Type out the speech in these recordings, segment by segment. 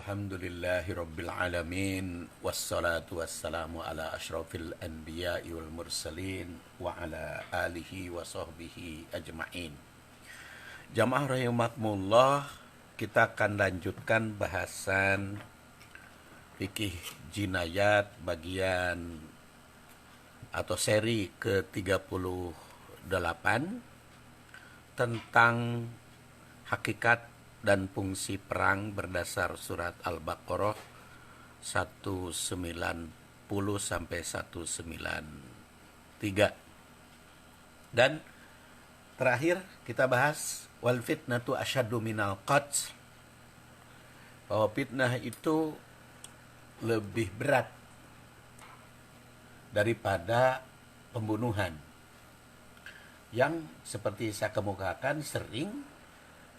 Alhamdulillahirabbil alamin wassalatu wassalamu ala asyrafil anbiya'i wal mursalin wa ala alihi wa sahbihi ajma'in. Jamaah rahimakumullah, kita akan lanjutkan bahasan fikih jinayat bagian atau seri ke-38 tentang hakikat dan fungsi perang berdasar surat Al-Baqarah 190 sampai 193. Dan terakhir kita bahas wal fitnatu asyaddu minal qatl, bahwa fitnah itu lebih berat daripada pembunuhan, yang seperti saya kemukakan sering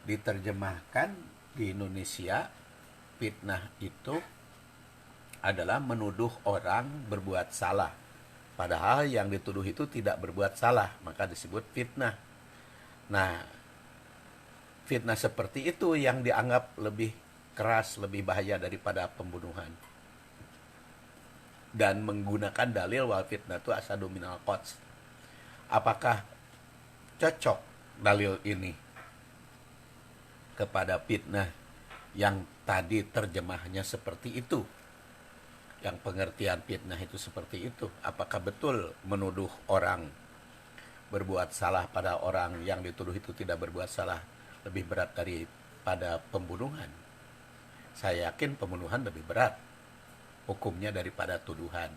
diterjemahkan di Indonesia. Fitnah itu adalah menuduh orang berbuat salah, padahal yang dituduh itu tidak berbuat salah, maka disebut fitnah. Nah, fitnah seperti itu yang dianggap lebih keras, lebih bahaya daripada pembunuhan, dan menggunakan dalil wal fitnah itu asyaddu minal qatl. Apakah cocok dalil ini kepada fitnah yang tadi terjemahnya seperti itu, yang pengertian fitnah itu seperti itu? Apakah betul menuduh orang berbuat salah pada orang yang dituduh itu tidak berbuat salah lebih berat daripada pembunuhan? Saya yakin pembunuhan lebih berat hukumnya daripada tuduhan.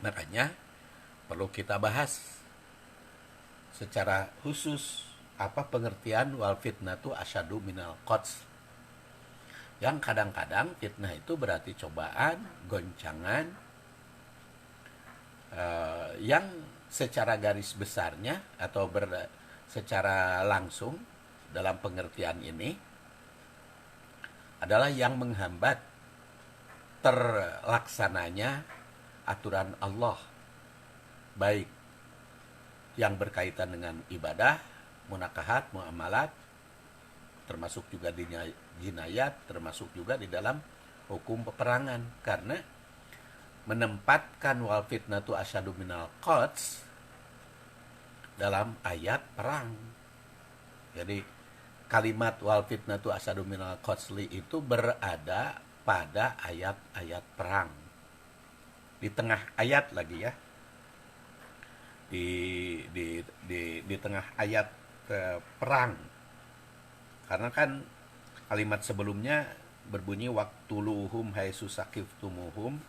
Makanya perlu kita bahas secara khusus apa pengertian wal fitnatu asyaddu minal qatl. Yang kadang-kadang fitnah itu berarti cobaan, goncangan, yang secara garis besarnya atau secara langsung dalam pengertian ini adalah yang menghambat terlaksananya aturan Allah, baik yang berkaitan dengan ibadah, munakahat, muamalat, termasuk juga di jinayat, termasuk juga di dalam hukum peperangan. Karena menempatkan wal fitnatu asyaddu minal qatl dalam ayat perang. Jadi kalimat wal fitnatu asyaddu minal qatl itu berada pada ayat-ayat perang. Di tengah ayat lagi ya. Di tengah ayat perang, karena kan kalimat sebelumnya berbunyi waqtuluhum haitsu saqiftumuhum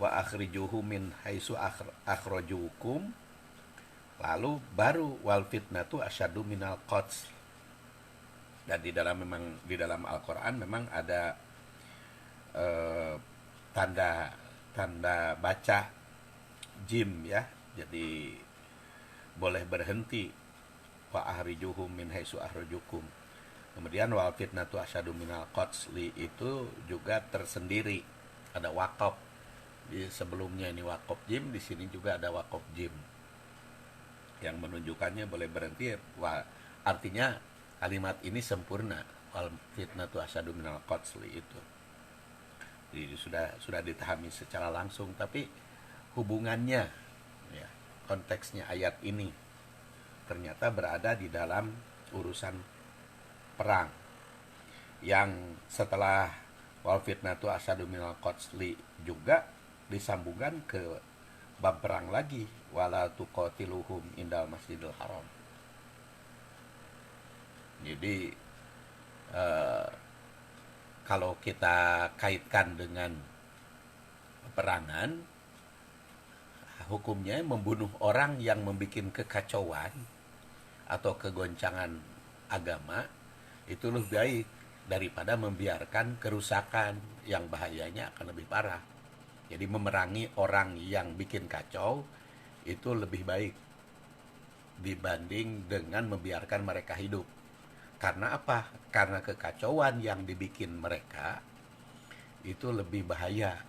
wa akhrijuhum min haitsu akhrajukum, lalu baru wal fitnatu asyaddu minal qatl. Dan di dalam Al-Qur'an memang ada tanda baca jim ya, jadi boleh berhenti wa ahrijuhum min haitsu akhrajukum. Kemudian wal fitnatu asyaddu minal qatli itu juga tersendiri, ada waqaf. Di sebelumnya ini waqaf jim, di sini juga ada waqaf jim yang menunjukkannya boleh berhenti. Artinya kalimat ini sempurna, wal fitnatu asyaddu minal qatli itu. Jadi sudah dipahami secara langsung, tapi hubungannya ya, konteksnya ayat ini ternyata berada di dalam urusan perang, yang setelah wal fitnatu asyaddu minal qatli juga disambungkan ke bab perang lagi, wala tuqatiluhum indal masjidil haram. Jadi kalau kita kaitkan dengan peperangan, hukumnya membunuh orang yang membuat kekacauan atau kegoncangan agama itu lebih baik daripada membiarkan kerusakan yang bahayanya akan lebih parah. Jadi memerangi orang yang bikin kacau itu lebih baik dibanding dengan membiarkan mereka hidup. Karena apa? Karena kekacauan yang dibikin mereka itu lebih bahaya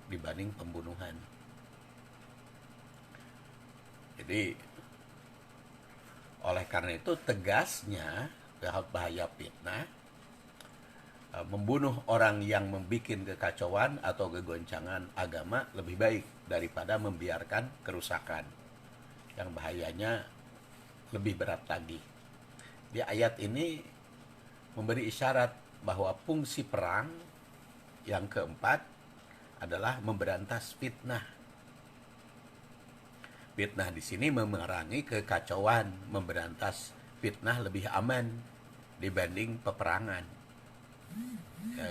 dibanding pembunuhan. Jadi oleh karena itu tegasnya bahaya fitnah membunuh orang yang membuat kekacauan atau kegoncangan agama lebih baik daripada membiarkan kerusakan yang bahayanya lebih berat lagi. Di ayat ini memberi isyarat bahwa fungsi perang yang keempat adalah memberantas fitnah. Fitnah di sini memerangi kekacauan, memberantas fitnah lebih aman dibanding peperangan.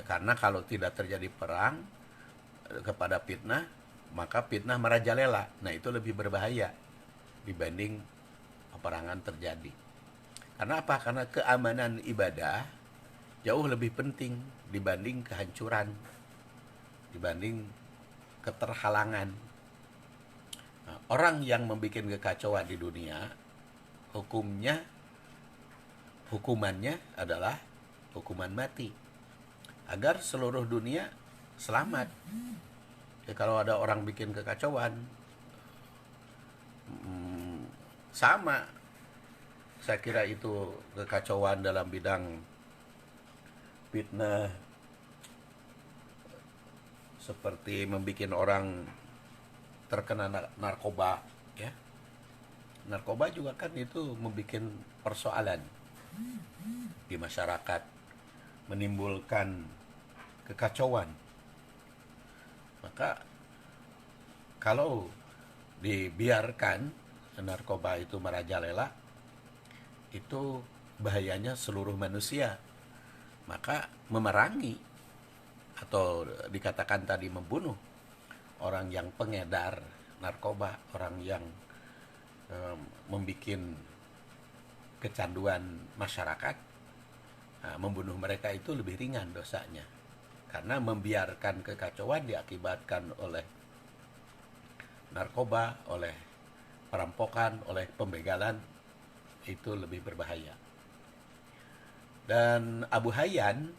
Karena kalau tidak terjadi perang kepada fitnah, maka fitnah merajalela. Nah, itu lebih berbahaya dibanding peperangan terjadi. Karena apa? Karena keamanan ibadah jauh lebih penting dibanding kehancuran, dibanding keterhalangan. Nah, orang yang membuat kekacauan di dunia, hukumannya adalah hukuman mati. Agar seluruh dunia selamat. Kalau ada orang bikin kekacauan, sama. Saya kira itu kekacauan dalam bidang fitnah, seperti membuat orang terkena narkoba, ya. Narkoba juga kan itu membuat persoalan di masyarakat, menimbulkan kekacauan. Maka kalau dibiarkan narkoba itu merajalela, itu bahayanya seluruh manusia. Maka memerangi atau dikatakan tadi membunuh orang yang pengedar narkoba, orang yang membuat kecanduan masyarakat, membunuh mereka itu lebih ringan dosanya. Karena membiarkan kekacauan diakibatkan oleh narkoba, oleh perampokan, oleh pembegalan, itu lebih berbahaya. Dan Abu Hayyan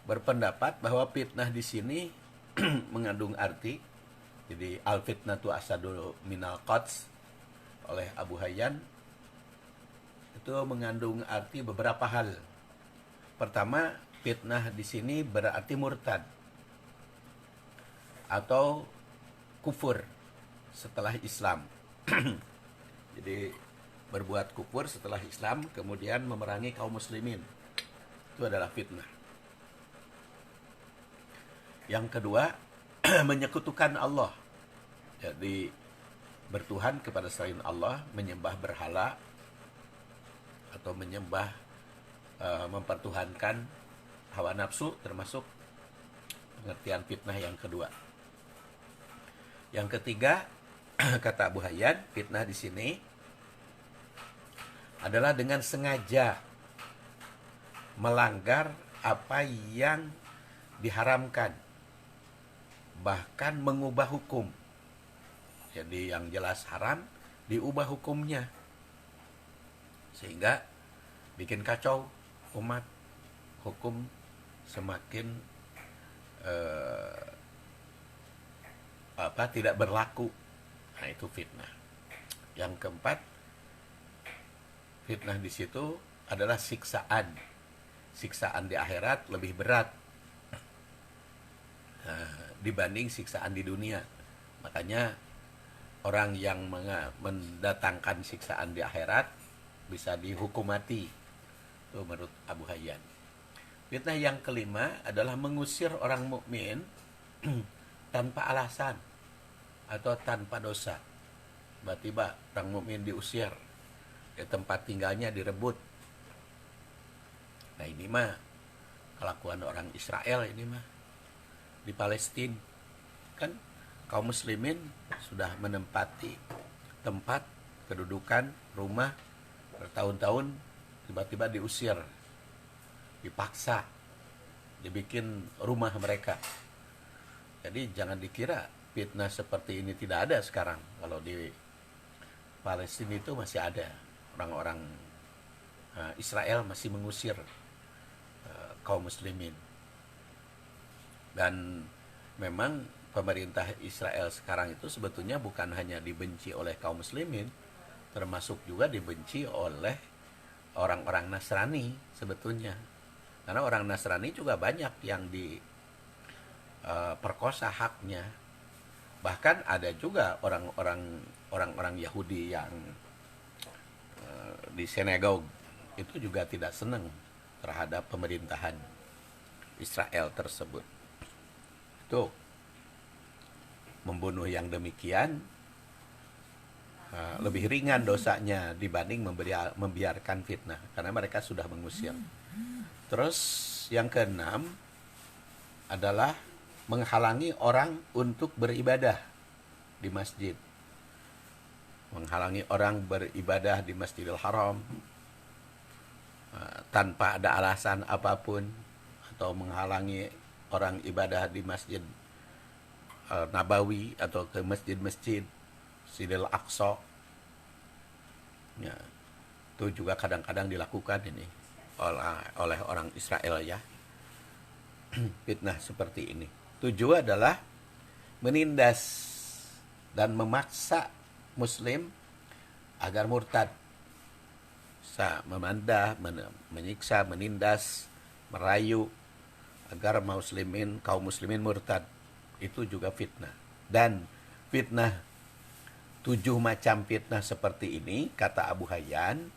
berpendapat bahwa fitnah di sini mengandung arti. Jadi al-fitnatu asadu minal qats oleh Abu Hayyan itu mengandung arti beberapa hal. Pertama, fitnah di sini berarti murtad atau kufur setelah Islam. Jadi berbuat kufur setelah Islam, kemudian memerangi kaum muslimin. Itu adalah fitnah. Yang kedua, menyekutukan Allah. Jadi bertuhan kepada selain Allah, menyembah berhala, atau menyembah, mempertuhankan hawa nafsu, termasuk pengertian fitnah yang kedua. Yang ketiga, kata Abu Hayyan, fitnah di sini adalah dengan sengaja melanggar apa yang diharamkan, bahkan mengubah hukum. Jadi yang jelas haram diubah hukumnya, sehingga bikin kacau umat, hukum semakin tidak berlaku. Nah, itu fitnah. Yang keempat, fitnah di situ adalah siksaan. Siksaan di akhirat lebih berat dibanding siksaan di dunia. Makanya orang yang mendatangkan siksaan di akhirat bisa dihukum mati. Itu menurut Abu Hayyan. Fitnah yang kelima adalah mengusir orang mukmin tanpa alasan atau tanpa dosa. Tiba-tiba orang mukmin diusir, tempat tinggalnya direbut. Nah, ini mah kelakuan orang Israel ini mah di Palestina. Kan kaum muslimin sudah menempati tempat kedudukan rumah bertahun-tahun, tiba-tiba diusir, dipaksa, dibikin rumah mereka. Jadi jangan dikira fitnah seperti ini tidak ada sekarang. Kalau di Palestina itu masih ada. Orang-orang Israel masih mengusir kaum muslimin. Dan memang pemerintah Israel sekarang itu sebetulnya bukan hanya dibenci oleh kaum muslimin, termasuk juga dibenci oleh orang-orang Nasrani sebetulnya. Karena orang Nasrani juga banyak yang perkosa haknya. Bahkan ada juga orang-orang Yahudi yang di sinagog itu juga tidak senang terhadap pemerintahan Israel tersebut. Itu membunuh yang demikian lebih ringan dosanya dibanding membiarkan fitnah, karena mereka sudah mengusir. Terus yang keenam adalah menghalangi orang untuk beribadah di masjid. Menghalangi orang beribadah di Masjidil Haram tanpa ada alasan apapun, atau menghalangi orang ibadah di Masjid Nabawi atau ke masjid-masjid Masjidil Aqsa. Ya, itu juga kadang-kadang dilakukan ini oleh orang Israel ya. Fitnah seperti ini. Tujuh adalah menindas dan memaksa Muslim agar murtad. Memandah, menyiksa, menindas, merayu agar kaum muslimin murtad. Itu juga fitnah. Dan fitnah, 7 macam fitnah seperti ini, kata Abu Hayyan,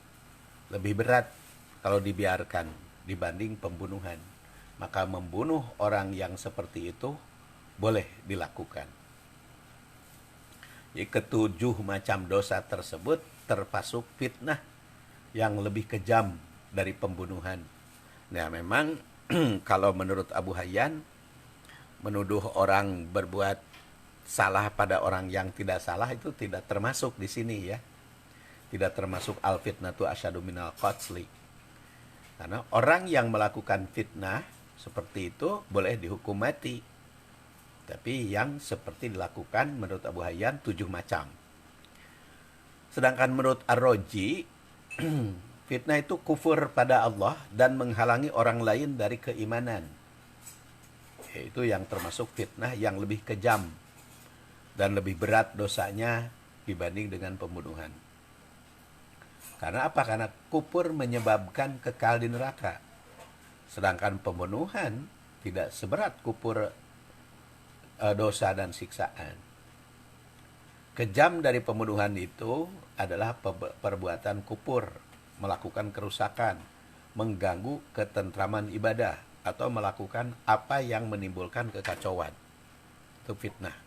lebih berat kalau dibiarkan dibanding pembunuhan. Maka membunuh orang yang seperti itu boleh dilakukan. Jadi ketujuh macam dosa tersebut termasuk fitnah yang lebih kejam dari pembunuhan. Nah, memang kalau menurut Abu Hayyan, menuduh orang berbuat salah pada orang yang tidak salah itu tidak termasuk di sini ya. Tidak termasuk al-fitnatu asyadu minal qatsli. Karena orang yang melakukan fitnah seperti itu boleh dihukum mati. Tapi yang seperti dilakukan menurut Abu Hayyan 7 macam. Sedangkan menurut Ar-Raji, fitnah itu kufur pada Allah dan menghalangi orang lain dari keimanan. Itu yang termasuk fitnah yang lebih kejam dan lebih berat dosanya dibanding dengan pembunuhan. Karena apa? Karena kufur menyebabkan kekal di neraka. Sedangkan pembunuhan tidak seberat kufur dosa dan siksaan. Kejam dari pembunuhan itu adalah perbuatan kufur, melakukan kerusakan, mengganggu ketentraman ibadah, atau melakukan apa yang menimbulkan kekacauan. Itu fitnah.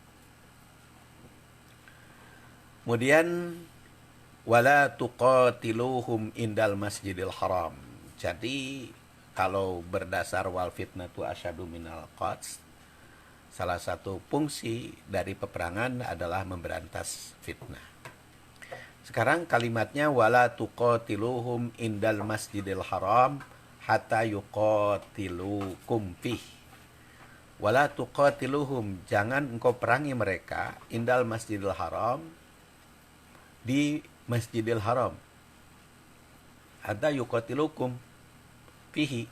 Kemudian wala tuqatiluhum indal masjidil haram. Jadi kalau berdasar wal fitnatu asyadu minal qats, salah satu fungsi dari peperangan adalah memberantas fitnah. Sekarang kalimatnya wala tuqatiluhum indal masjidil haram hatta yuqatilukum fih. Wala tuqatiluhum, jangan engkau perangi mereka indal masjidil haram, di Masjidil Haram, hatta yuqatilukum fihi,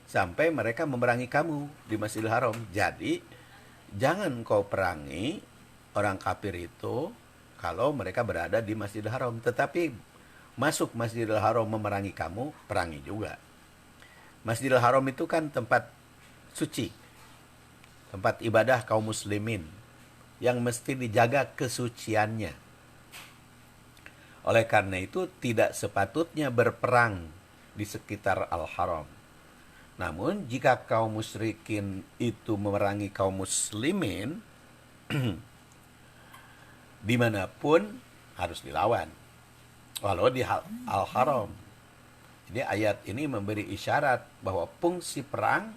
sampai mereka memerangi kamu di Masjidil Haram. Jadi jangan kau perangi orang kafir itu kalau mereka berada di Masjidil Haram, tetapi masuk Masjidil Haram memerangi kamu, perangi juga. Masjidil Haram itu kan tempat suci, tempat ibadah kaum muslimin yang mesti dijaga kesuciannya. Oleh karena itu tidak sepatutnya berperang di sekitar Al-Haram. Namun jika kaum musyrikin itu memerangi kaum muslimin, dimanapun harus dilawan, walau di Al-Haram. Jadi ayat ini memberi isyarat bahwa fungsi perang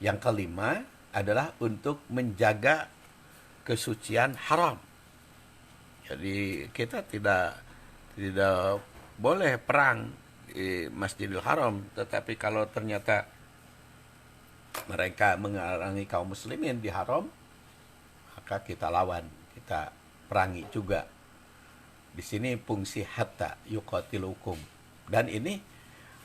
yang kelima adalah untuk menjaga kesucian haram. Jadi kita tidak boleh perang di Masjidil Haram, tetapi kalau ternyata mereka mengarangi kaum muslimin di haram, maka kita lawan, kita perangi juga. Di sini fungsi hatta yuqatilukum, dan ini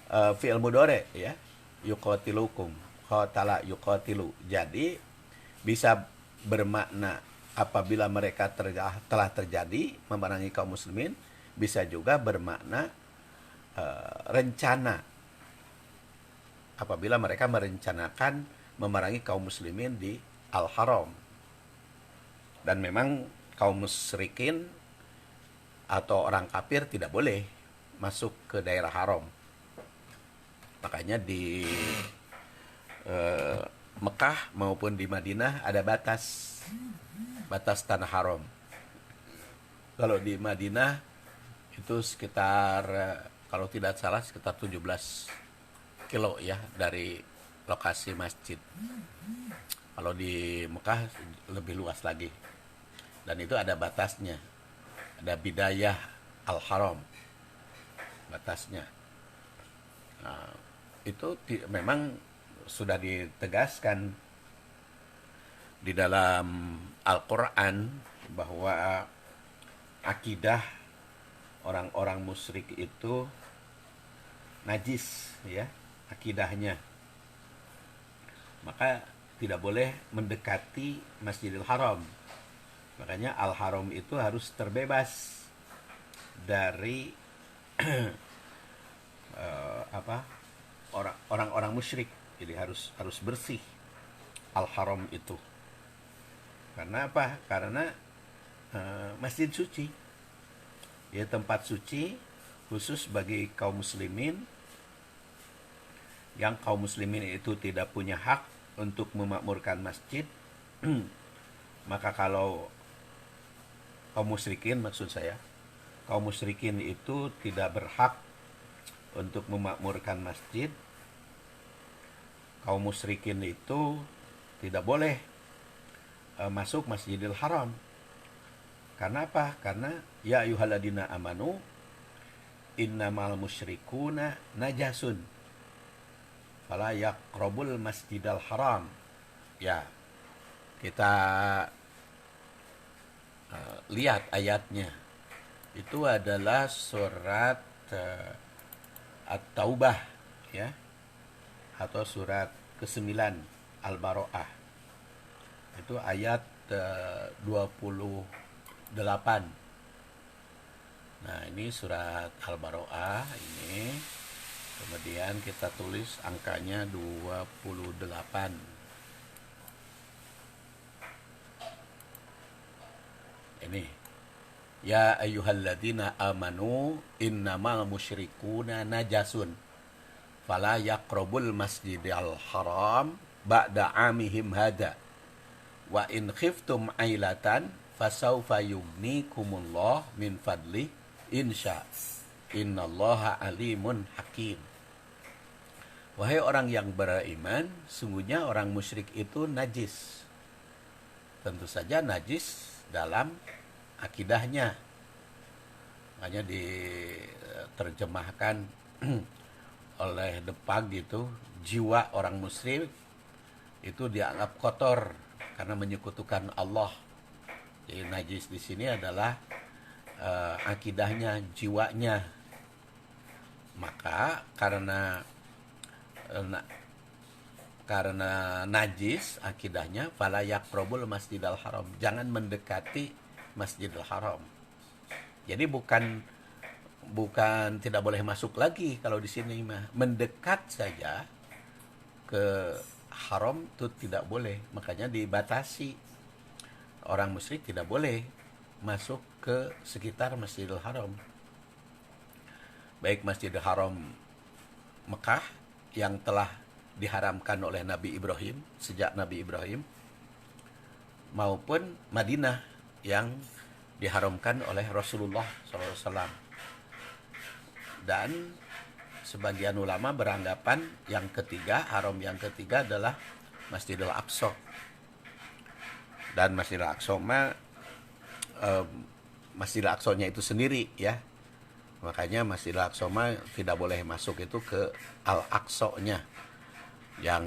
fi'il mudhari ya, yuqatilukum, qatala yuqatilu. Jadi bisa bermakna apabila mereka telah terjadi memerangi kaum muslimin, bisa juga bermakna rencana apabila mereka merencanakan memerangi kaum muslimin di Al-Haram. Dan memang kaum musyrikin atau orang kafir tidak boleh masuk ke daerah haram. Makanya di Mekah maupun di Madinah ada batas tanah haram. Kalau di Madinah itu sekitar kalau tidak salah sekitar 17 kilo ya dari lokasi masjid. Kalau di Mekah lebih luas lagi. Dan itu ada batasnya. Ada bidayah al-haram. Batasnya. Nah, itu memang sudah ditegaskan di dalam Al-Quran bahwa akidah orang-orang musyrik itu najis ya, akidahnya. Maka tidak boleh mendekati Masjidil Haram. Makanya Al-Haram itu harus terbebas dari orang-orang musyrik. Jadi harus bersih Al-Haram itu. Karena apa? Karena masjid suci. Ya, tempat suci khusus bagi kaum muslimin, yang kaum muslimin itu tidak punya hak untuk memakmurkan masjid. Maka kalau kaum musyrikin, maksud saya, kaum musyrikin itu tidak berhak untuk memakmurkan masjid. Kaum musyrikin itu tidak boleh masuk Masjidil Haram. Karena apa? Karena ya ayyuhalladzina amanu innamal musyrikuna najasun fala yaqrabul masjidal haram. Ya, kita lihat ayatnya. Itu adalah surat At-Taubah ya, atau surat ke-9 Al-Baro'ah. Itu ayat 28. Nah, ini surat Al-Baro'ah ini. Kemudian kita tulis angkanya 28. Ini. Ya ayyuhalladzina amanu innamal musyrikuna najasun fala yaqrabul masjidal haram ba'da amihim hada wa in khiftum ailatan fasawfa yugnikumullah min fadli insya innallaha alimun hakim. Wahai orang yang beriman, sungguhnya orang musyrik itu najis. Tentu saja najis dalam akidahnya. Makanya diterjemahkan oleh Depag gitu, jiwa orang musyrik itu dianggap kotor karena menyekutukan Allah. Jadi najis di sini adalah akidahnya, jiwanya. Maka karena najis akidahnya, fala yaqrabul masjidal haram, jangan mendekati Masjidil Haram. Jadi bukan tidak boleh masuk lagi kalau di sini mah, mendekat saja ke haram itu tidak boleh. Makanya dibatasi, orang musyrik tidak boleh masuk ke sekitar Masjidil Haram. Baik Masjidil Haram Mekah yang telah diharamkan oleh Nabi Ibrahim, sejak Nabi Ibrahim, maupun Madinah yang diharamkan oleh Rasulullah SAW. Dan sebagian ulama beranggapan yang ketiga, haram yang ketiga adalah Masjidil Aqsa. Dan Masjidil Aqsa Masjidil Aqsa-nya itu sendiri ya. Makanya Masjidil Aqsa tidak boleh masuk itu ke Al-Aqsa-nya, yang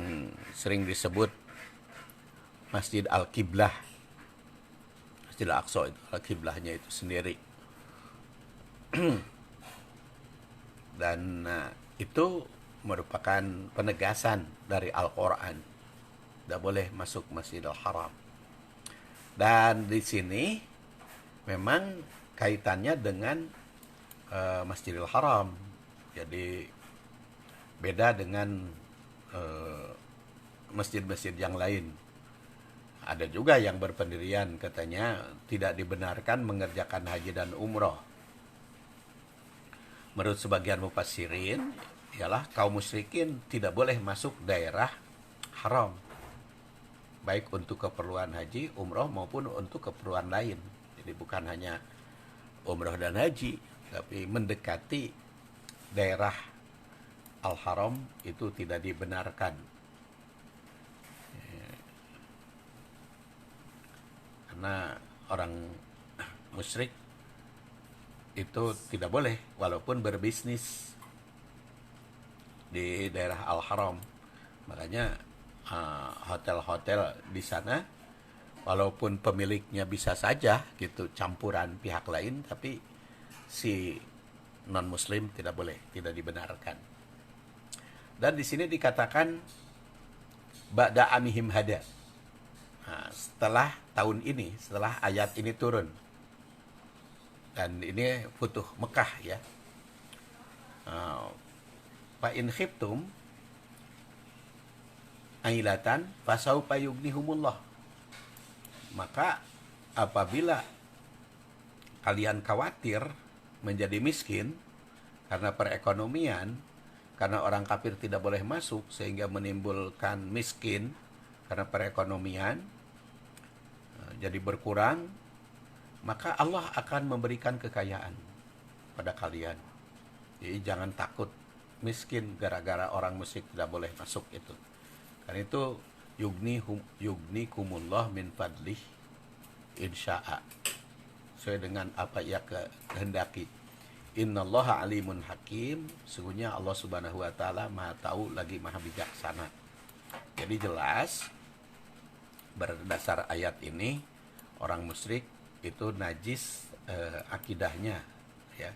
sering disebut Masjid Al-Qiblah. Masjidil Aqsa itu Al-Qiblahnya itu sendiri. Dan itu merupakan penegasan dari Al-Quran. Tidak boleh masuk Masjidil Haram. Dan di sini memang kaitannya dengan Masjidil Haram. Jadi beda dengan eh, masjid-masjid yang lain. Ada juga yang berpendirian katanya tidak dibenarkan mengerjakan haji dan umroh. Menurut sebagian mufassirin, ialah kaum musyrikin tidak boleh masuk daerah haram, baik untuk keperluan haji, umroh maupun untuk keperluan lain. Jadi bukan hanya umroh dan haji, tapi mendekati daerah al-haram itu tidak dibenarkan. Karena orang musyrik itu tidak boleh walaupun berbisnis di daerah al-haram. Makanya hotel-hotel di sana walaupun pemiliknya bisa saja gitu campuran pihak lain, tapi si non muslim tidak boleh, tidak dibenarkan. Dan di sini dikatakan ba'da amihim hada. Nah, setelah tahun ini, setelah ayat ini turun, dan ini futuh Mekah ya. Fa in khiftum ailatan fasaufa yughnihumullah. Maka apabila kalian khawatir menjadi miskin karena perekonomian, karena orang kafir tidak boleh masuk sehingga menimbulkan miskin karena perekonomian, jadi berkurang, maka Allah akan memberikan kekayaan pada kalian. Jadi jangan takut miskin gara-gara orang musyrik tidak boleh masuk itu. Karena itu yugnikumullah min fadlih insya'a, sesuai dengan apa ia kehendaki. Innallaha alimun hakim, sesungguhnya Allah subhanahu wa ta'ala maha tahu lagi maha bijaksana. Jadi jelas berdasar ayat ini orang musyrik itu najis akidahnya ya.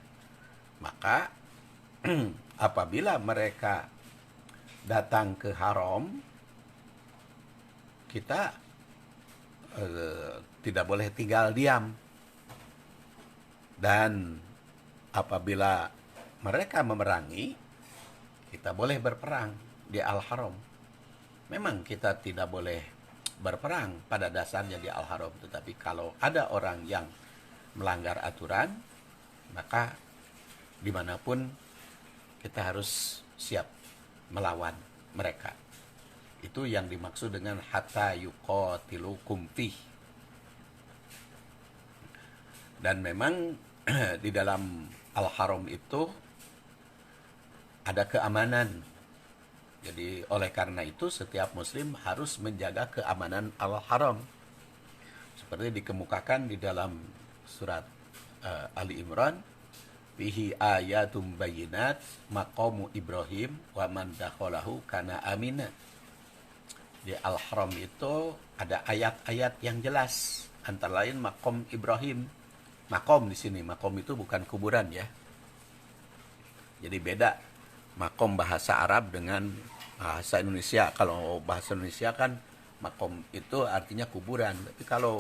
Maka apabila mereka datang ke haram, kita tidak boleh tinggal diam. Dan apabila mereka memerangi, kita boleh berperang di al-haram. Memang kita tidak boleh berperang pada dasarnya di al-haram, tetapi kalau ada orang yang melanggar aturan, maka dimanapun kita harus siap melawan mereka. Itu yang dimaksud dengan hatta yuqatilukum fih. Dan memang di dalam al-haram itu ada keamanan. Jadi oleh karena itu setiap muslim harus menjaga keamanan al-haram. Seperti dikemukakan di dalam surat Ali Imran, fihi ayatum bayyinat maqamu Ibrahim wa man dakhalahu kana amina. Di al-haram itu ada ayat-ayat yang jelas, antara lain maqam Ibrahim. Maqam di sini, maqam itu bukan kuburan ya. Jadi beda maqam bahasa Arab dengan bahasa Indonesia. Kalau bahasa Indonesia kan maqam itu artinya kuburan, tapi kalau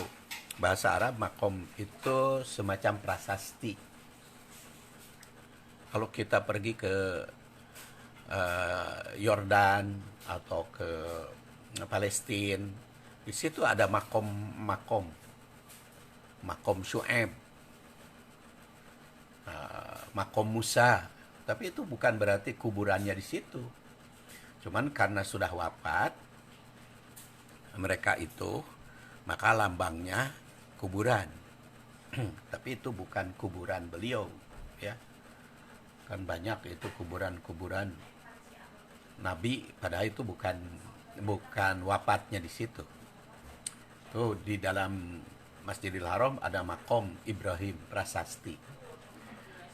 bahasa Arab maqam itu semacam prasasti. Kalau kita pergi ke Yordan atau ke Palestina, di situ ada makom Syu'aib, makom Musa, tapi itu bukan berarti kuburannya di situ. Cuman karena sudah wafat mereka itu, maka lambangnya kuburan. Tapi itu bukan kuburan beliau, ya. Kan banyak itu kuburan-kuburan Nabi, padahal itu bukan wafatnya di situ. Tuh di dalam Masjidil Haram ada makom Ibrahim prasasti.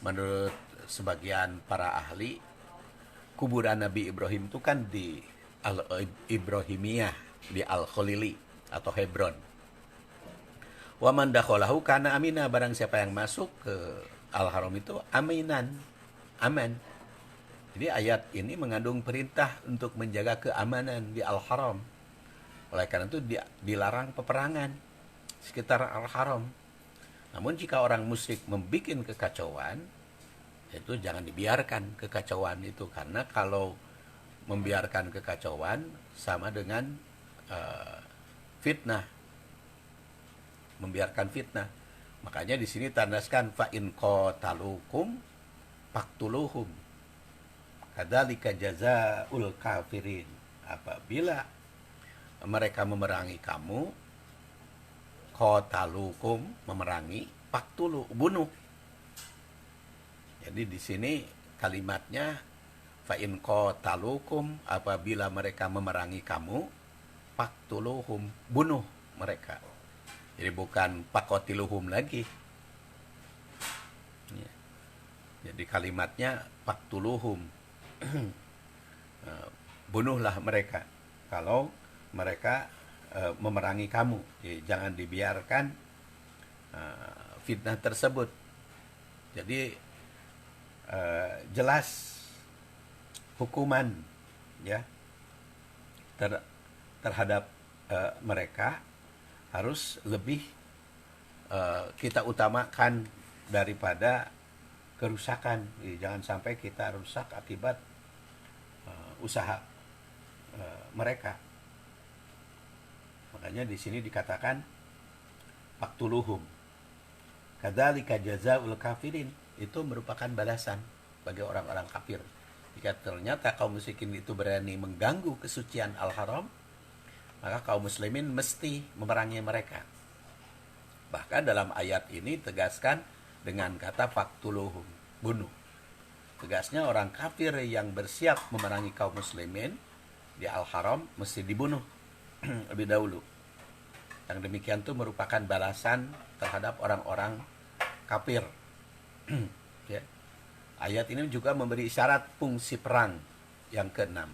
Menurut sebagian para ahli, kuburan Nabi Ibrahim itu kan di Al-Ibrahimiyah, di Al-Khalili atau Hebron. Wa man dakhalahu kana amina, barang siapa yang masuk ke Al-Haram itu aminan, aman. Jadi ayat ini mengandung perintah untuk menjaga keamanan di Al-Haram. Oleh karena itu dilarang peperangan sekitar Al-Haram. Namun jika orang musyrik membuat kekacauan, itu jangan dibiarkan kekacauan itu. Karena kalau membiarkan kekacauan sama dengan fitnah, membiarkan fitnah. Makanya di sini tandaskan fa in qatalukum faqtuluhum kadzalika jazaa'ul kafirin. Apabila mereka memerangi kamu, qatalukum memerangi, faqtulu bunuh. Jadi di sini kalimatnya fa in qatalukum, apabila mereka memerangi kamu, faqtuluhum bunuh mereka. Jadi bukan faqatiluhum lagi. Ya. Jadi kalimatnya faqtuluhum. Bunuhlah mereka kalau mereka memerangi kamu. Jadi, jangan dibiarkan fitnah tersebut. Jadi jelas hukuman ya terhadap mereka harus lebih kita utamakan daripada kerusakan. Jadi, jangan sampai kita rusak akibat usaha mereka. Makanya di sini dikatakan faqtuluhum kadzalika jazaa'ul kafirin, itu merupakan balasan bagi orang-orang kafir. Jika ternyata kaum musyrikin itu berani mengganggu kesucian Al-Haram, maka kaum muslimin mesti memerangi mereka. Bahkan dalam ayat ini tegaskan dengan kata faqtuluhum, bunuh. Tegasnya orang kafir yang bersiap memerangi kaum muslimin di Al-Haram mesti dibunuh lebih dahulu. Yang demikian itu merupakan balasan terhadap orang-orang kafir. Ya. Ayat ini juga memberi isyarat fungsi perang yang keenam,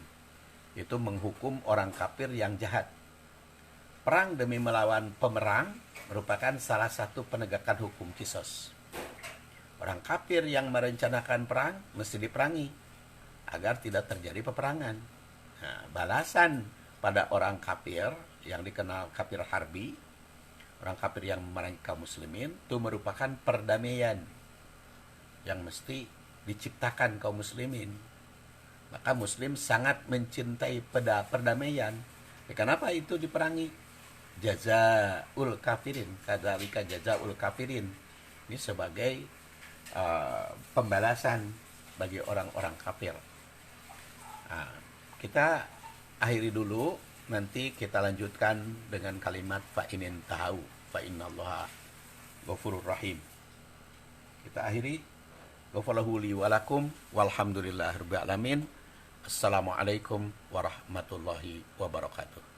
yaitu menghukum orang kafir yang jahat. Perang demi melawan pemerang merupakan salah satu penegakan hukum Qisas. Orang kafir yang merencanakan perang mesti diperangi agar tidak terjadi peperangan. Nah, balasan pada orang kafir yang dikenal kafir harbi, orang kafir yang memerangi kaum muslimin, itu merupakan perdamaian yang mesti diciptakan kaum muslimin. Maka muslim sangat mencintai perdamaian. Kenapa itu diperangi? Jazaa'ul kafirin, kadzalika jazaa'ul kafirin. Ini sebagai pembalasan bagi orang-orang kafir. Nah, kita akhiri dulu, nanti kita lanjutkan dengan kalimat fa inin tahu fa innallaha ghafurur rahim. Kita akhiri. Ghafarallahu li wa lakum walhamdulillahirabbil alamin. Assalamualaikum warahmatullahi wabarakatuh.